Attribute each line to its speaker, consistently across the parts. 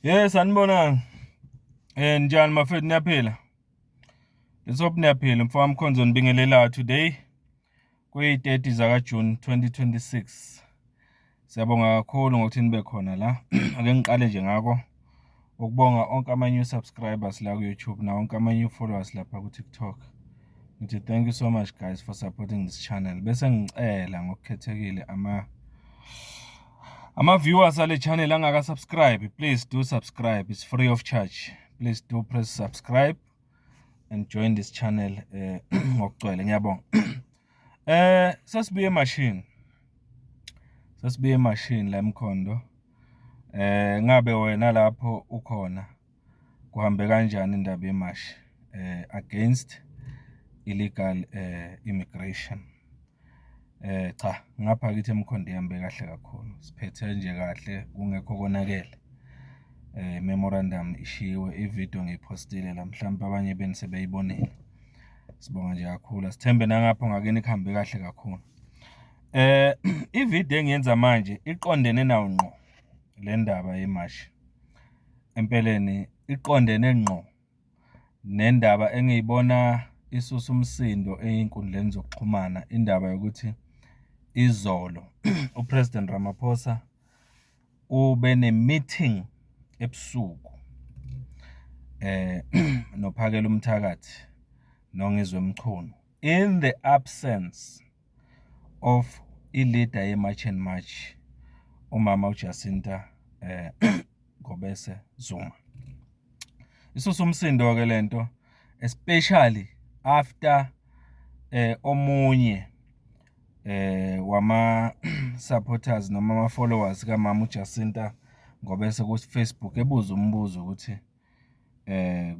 Speaker 1: Yes, sanibonani. Njani mafethu niyaphila? Let's hope niyaphila. Mfowethu Mkhonzo nibingelela today kuyi-30 zaka June 2026. Siyabonga kakhulu ngokuthi nibe khona la. Ake ngiqale nje ngako ukubonga onke ama-new subscribers la ku-YouTube na onke ama-new followers lapha ku-TikTok. Ngithi thank you so much guys for supporting this channel. Bese ngicela ngokukhethekile ama-viewers ale channel angaka-subscribe, please do subscribe. It's free of charge. Please do press subscribe and join this channel ngokugcwele. Ngiyabonga. Sasibuye machine la Mkhondo. Ngabe wena lapho ukhona kuhambe kanjani indaba yemashi against illegal immigration? Cha, ngapha kithi eMkhondo ihambe kahle kakhulu. Siphethe nje kahle kungekho konakele. Memorandum ishiwe, ivideo ngiyipostile la, mhlawumbe abanye beni sebeyibonile. Sibonga nje kakhulu. Sithembe nangapho ngakini kuhambe kahle kakhulu. Ivideo engiyenza manje iqondene nawo ngqo le ndaba yemashi. Empeleni iqondene ngqo nendaba engiyibona isusa umsindo einkundleni zokuxhumana, indaba yokuthi izolo uPresident Ramaphosa ube ne-meeting ebusuku noPhakela uMthakathi noNgizwe Mchunu in the absence of i-leader ye-March and March, umama uJacinta Ngobese Zuma. Isusa umsindo ke lento, especially after omunye wama supporters noma ama followers kaMama uJacinta Ngobese ku Facebook ebuza umbuzo ukuthi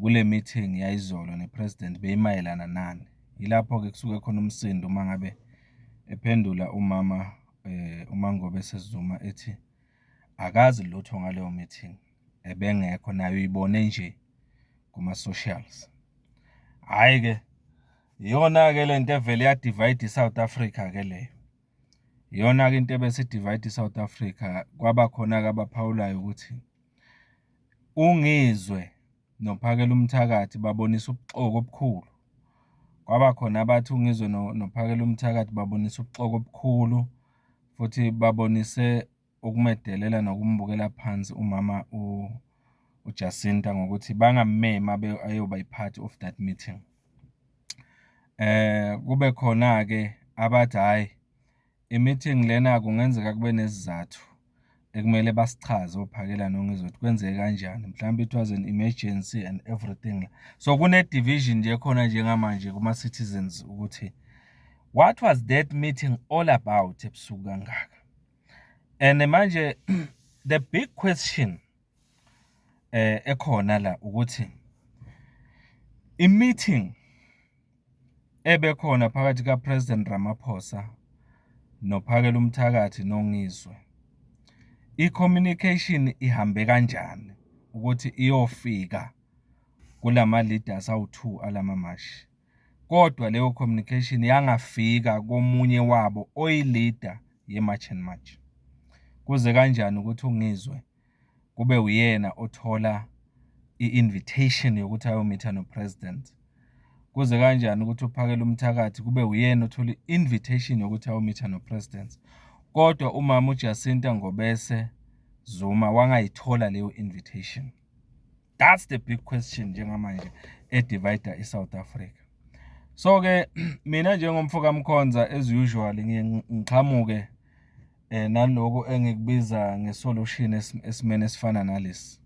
Speaker 1: kule meeting yayizolo nepresident beyimayelana nani. Yilapho ke kusuke khona umsindo mangabe ephendula umama uMangobese Zuma ethi akazi lutho ngaleyo meeting, ebengekho nayo uyibone nje kuma socials. Hayi ke iyona ke lento evele ya divide South Africa ke leyo. Iyona ke into ebese divide South Africa. Kwaba khona ke abaphawulayo ukuthi uNgizwe noPhakela uMthakathi babonisa ubuxoko obukhulu. Kwaba khona abathi uNgizwe noPhakela uMthakathi babonisa ubuxoko obukhulu, futhi babonise ukumedelela nokumbukela phansi umama uJacinta ngokuthi bangamema ayoba yipart of that meeting. Kube khona ke abathi hayi i-meeting lena kungenzeka kube nesizathu ekumele basichaze oPhakela noNgizwe ukuthi kwenzeke kanjani. Mhlawumbe it was an emergency and everything. So kune division nje khona njengamanje kuma citizens ukuthi what was that meeting all about ebusuku kangaka. And manje the big question ekhona la ukuthi i-meeting ebekhona phakathi kaPresident Ramaphosa noPhakela uMthakathi noNgizwe, i-communication ihambe kanjani ukuthi iyofika kulama leaders awu2 alamamashi. Kodwa leyo communication yangafika komunye wabo oyi-leader ye-March and March. Kuze kanjani ukuthi uNgizwe kube uyena othola i-invitation yokuthi ayomitha nopresident? Kuze kanjani ukuthi uPhakela uMthakathi kube uyena othola i-invitation yokuthi ayomitha nopresident, kodwa umama uJacinta Ngobese Zuma wangayithola leyo invitation? That's the big question njengamanje edivide iSouth Africa. So ke mina njengomfoka Mkhonza as usual ngiqhamuke naloko engikubiza ngesolution esimene esifana nalesi,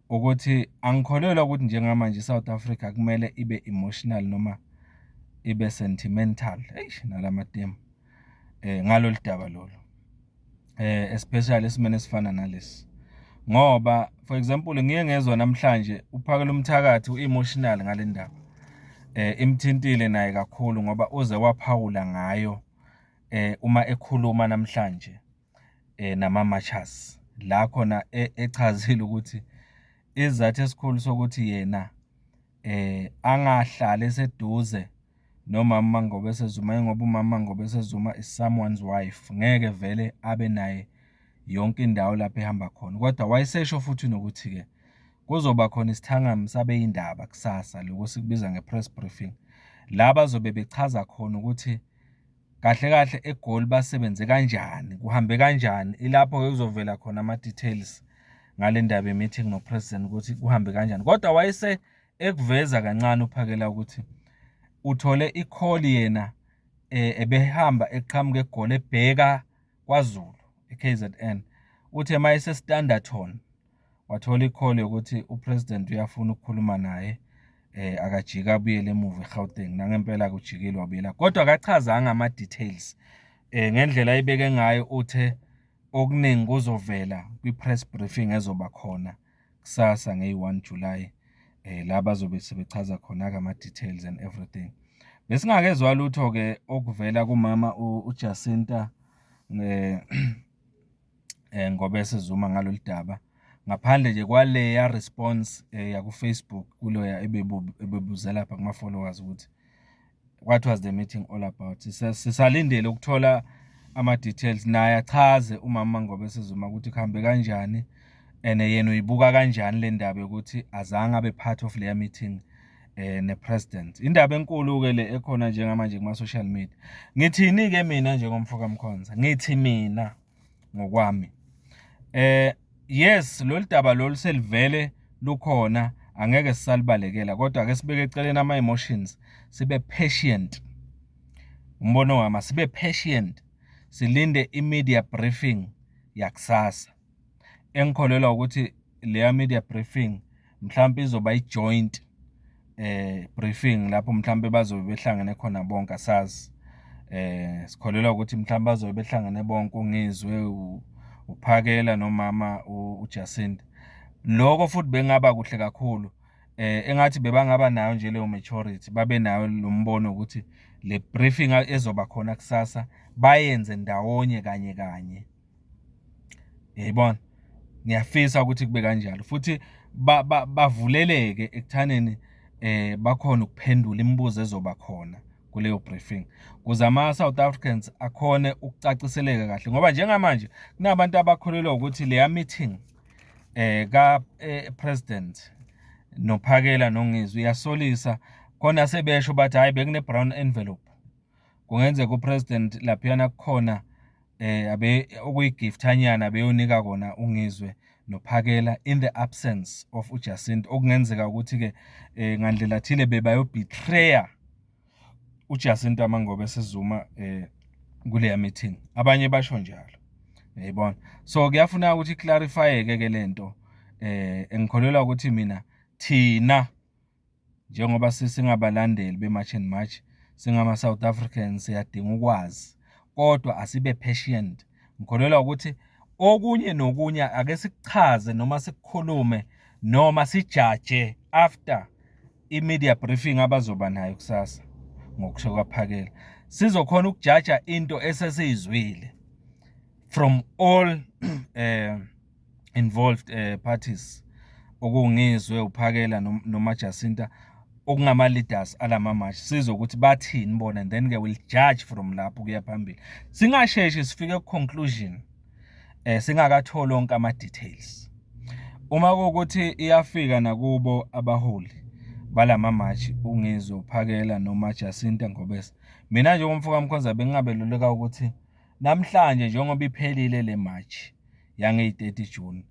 Speaker 1: ukuthi angikholelwa ukuthi njengamanje iSouth Africa kumele ibe emotional noma ibe sentimental nalamatemu ngalolu daba lolu, especially esimene esifana nalesi. Ngoba for example ngiye ngezwe namhlanje uPhakela uMthakathi u-emotional ngale ndaba, imthintile naye kakhulu ngoba uze waphawula ngayo uma ekhuluma namhlanje nama-marchers la khona echazile ukuthi izathu esikhulu sokuthi yena angahlali eseduze nomama Ngobese Zuma ngoba umama Ngobese Zuma is someone's wife, ngeke vele abe naye yonke indawo lapho ehamba khona. Kodwa wayesesho futhi nokuthi-ke kuzoba khona isithangami sabeyindaba kusasa, lokho sikubiza nge-press briefing, la bazobe bechaza khona ukuthi kahle kahle eGoli basebenze kanjani, kuhambe kanjani. Ilapho-ke kuzovela khona ama-details ngale ndaba ye-meeting no-president ukuthi kuhambe kanjani. Kodwa wayese ekuveza kancane uPhakela ukuthi uthole i-call yena ebehamba eqhamuka eGoli ebheka kwaZulu e-KZN. Uthe mayese Standerton wathola i-call yokuthi upresident uyafuna ukukhuluma naye, akajike abuyele emuva eGauteng. Nangempela kujikile wabuyela, kodwa akachazanga ama-details ngendlela ayibeke ngayo. Uthe okuningi kuzovela kwi-press briefing ezoba khona kusasa nge-1 July, la bazobe sebechaza khona-ke ama-details and everything. Besingakezwa lutho-ke okuvela kumama uJacinta Ngobese Zuma ngalolu daba, ngaphandle nje kwaleya response yaku-Facebook kuloya ebebuzela lapha kuma-followers ukuthi what was the meeting all about. Sisalindele ukuthola ama-details, naye achaze umama Ngobese Zuma ukuthi kuhambe kanjani and yena uyibuka kanjani le ndaba yokuthi azange abe part of leya meeting ne-president. Indaba enkulu-ke le ekhona njengamanje kuma-social media. Ngithini-ke mina njengomfoka Mkhonza? Ngithi mina ngokwami yes, lolu daba lolu selivele lukhona, angeke sisalibalekela, kodwa ake sibeke eceleni ama-emotions, sibe patient. Umbono wami, sibe patient, silinde i-media briefing yakusasa. Engikholelwa ukuthi leya media briefing mhlawumbe izoba i-joint briefing lapho mhlawumbe bazobe behlangene khona bonke, asazi. Sikholelwa ukuthi mhlawumbe bazobe behlangene bonke, uNgizwe, uPhakela nomama uJacinta. Lokho futhi bengaba kuhle kakhulu, engathi bebangaba nayo nje leyo majority, babe nayo lo mbono ukuthi le briefing ezoba khona kusasa bayenze ndawonye kanye kanye. Yayibona, ngiyafisa ukuthi kube kanjalo futhi bavuleleke ekuthaneni bakhona ukuphendula imibuzo ezoba khona kuleyo briefing, kuze ama-South Africans akhone ukucaciseleka kahle, ngoba njengamanje kunabantu abakholelwa ukuthi leya meeting ka-president noPhakela noNgizwe iyasolisa, khona sebesho bathi hayi bekune-brown envelope. Kungenzeka upresident laphiyana kukhona okuyigiftanyana beyonika kona uNgizwe noPhakela in the absence of uJacinta, okungenzeka ukuthi-ke ngandlela thile bebayobetreya uJacinta Ngobese Zuma kuleya meeting. Abanye basho njalo, yayibona. So kuyafuna ukuthi clarify-ke lento. Engikholelwa ukuthi mina thina njengoba singabalandeli be-March and March, singama-South Africans, siyadinga ukwazi, kodwa asibe patient. Ngikholelwa ukuthi okunye nokunye ake sikuchaze noma sikukhulume noma sijaje after i-media briefing abazoba nayo kusasa. Ngokusho kwaPhakela sizokhona ukujaja into esesiyizwile from all involved parties, okuNgizwe, uPhakela noma Jacinta, okungama-leaders alama-march, sizokuthi bathini bona, and then-ke will judge from lapho kuya phambili. Singasheshi sifike ku-conclusion singakatholi onke ama-details. Uma kuwukuthi iyafika nakubo abaholi balama-march, uNgizwe, uPhakela noma Jacinta Ngobese, mina njengomfoka Mkhonza bengingabeluleka ukuthi namhlanje njengoba iphelile le march yange-30 June,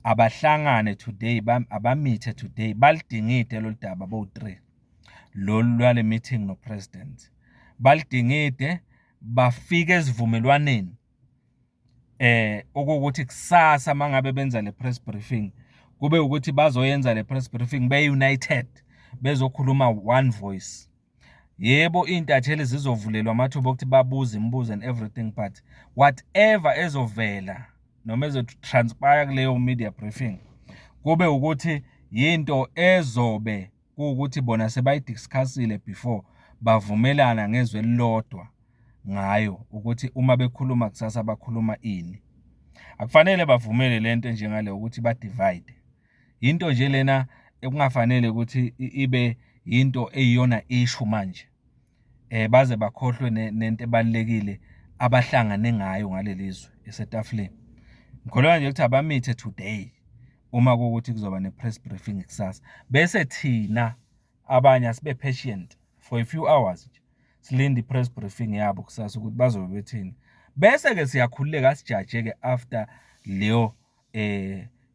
Speaker 1: abahlangane today, abamithe today, balidingide lolu daba bo-3 lolu lwale meeting no-president, balidingide bafike esivumelwaneni okuwukuthi kusasa mangabe benza le press briefing kube ukuthi bazoyenza le press briefing be-united, bezokhuluma one voice. Yebo, intatheli zizovulelwa amathuba okuthi babuze imibuzo and everything, but whatever ezovela noma ezotranspire kuleyo media briefing kube ukuthi yinto ezobe kuwukuthi bona sebayidiscussile before, bavumelana ngezwe elilodwa ngayo ukuthi uma bekhuluma kusasa bakhuluma ini. Akufanele bavumele lento njengale ukuthi ba-divide. Into nje lena ekungafanele ukuthi ibe into eyiyona issue manje, baze bakhohlwe nento ebalekile abahlangane ngayo ngalelizwe esetafuleni. ngikholwa nje ukuthi abamithe today uma kuwukuthi kuzoba ne-press briefing kusasa, bese thina abanye asibe patient for a few hours nje silinde i-press briefing yabo kusasa ukuthi bazobe bethini, bese-ke siyakhululeka sijaje-ke after leyo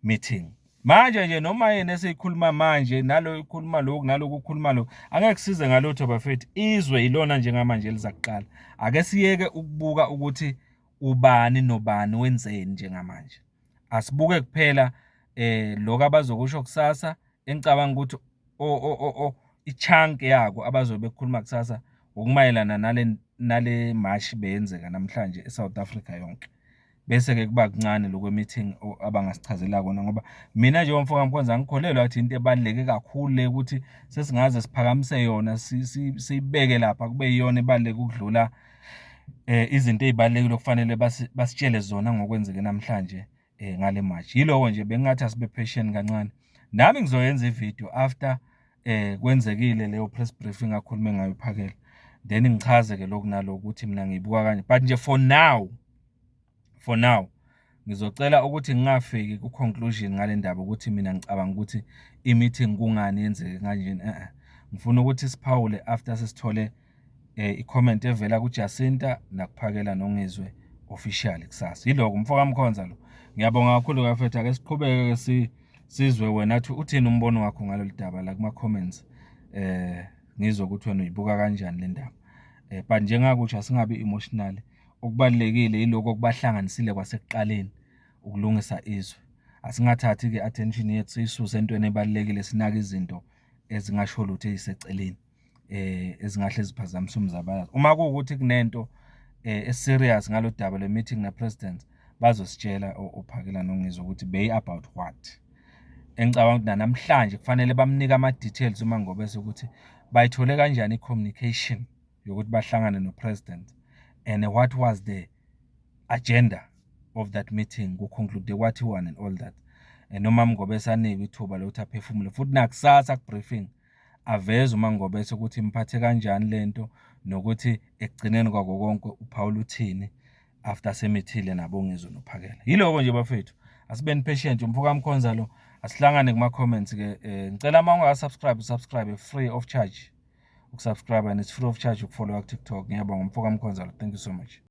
Speaker 1: meeting. Manje nje noma yena esiyikhuluma manje nalo ikhuluma lokhu naloku ukhuluma lokhu angeke kusize ngalutho bafethu. Izwe ilona njengamanje eliza kuqala. Ake siyeke ukubuka ukuthi ubani nobani wenzeni njengamanje. Asibuke kuphela lokho abazokusho kusasa. Engicabanga ukuthi i-chunk yako abazobe bekhuluma kusasa ukumayelana nale march beyenzeka namhlanje eSouth Africa yonke. Bese-ke kuba kuncane lokwe meeting abangasichazela kona, ngoba mina nje umfowami Mkhonza ngikholelwa ukuthi into ebaluleke kakhulu le ukuthi sesingaze siphakamise yona siyibeke lapha kube yiyona ebaluleke ukudlula izinto ezibalulekile okufanele basitshele zona ngokwenzeke namhlanje ngale march. Yiloko nje bengathi asibe patient kancane. Nami ngizoyenza ivideo after kwenzekile leyo press briefing akhulume ngayo Phakela, then ngichaze-ke lokhu nalokhu ukuthi mina ngiyibuka kanje. But nje for now ngizocela ukuthi ngingafiki ku-conclusion ngale ndaba ukuthi mina ngicabanga ukuthi i-meeting kungani yenzeke kanjeni. Ngifuna ukuthi siphawule after sesithole i-comment evela kuJacinta nakuPhakela noNgizwe officially kusasa. Yiloko mfowami Mkhonza lo. Ngiyabonga kakhulu bafethu. Ake siqhubeke sizwe wena uthini umbono wakho ngalolu daba la kuma-comments. Ngizwe ukuthi wena uyibuka kanjani le ndaba. But njengakusho asingabi emotional. Okubalekile yiloko okubahlanganisile kwasekuqaleni ukulungisa izwe. Asingathathi-ke attention yethu siyisuse entweni ebalekile, sinaka izinto ezingasho lutho eziseceleni ezingahle ziphazamisa umzabalazo. Uma kuwukuthi kunento serious ngalo daba le meeting na-president, bazositshela oPhakela noNgizwe ukuthi bey about what. Engicabanga ukuthi namhlanje kufanele bamnika ama-details uma Ngobese ukuthi bayithole kanjani i-communication yokuthi bahlangane no-president, and what was the agenda of that meeting, kuconclude kwathiwani and all that. Noma Ngobese anikwe ithuba lokuthi aphefumule futhi nakusasa ku-briefing aveze uma Ngobese ukuthi imphathe kanjani lento nokuthi ekugcineni kwako konke uPaul uthini after semithile nabo Ngizwe noPhakela. Yiloko nje bafethu, asibeni patient. Umfowami Mkhonza lo, asihlangane kuma-comments-ke. Ngicela uma ungaka-subscribe free of charge ukusubscribe, and it's free of charge ukufollow ku-TikTok. Ngiyabonga umfowami Mkhonza lo. Thank you so much.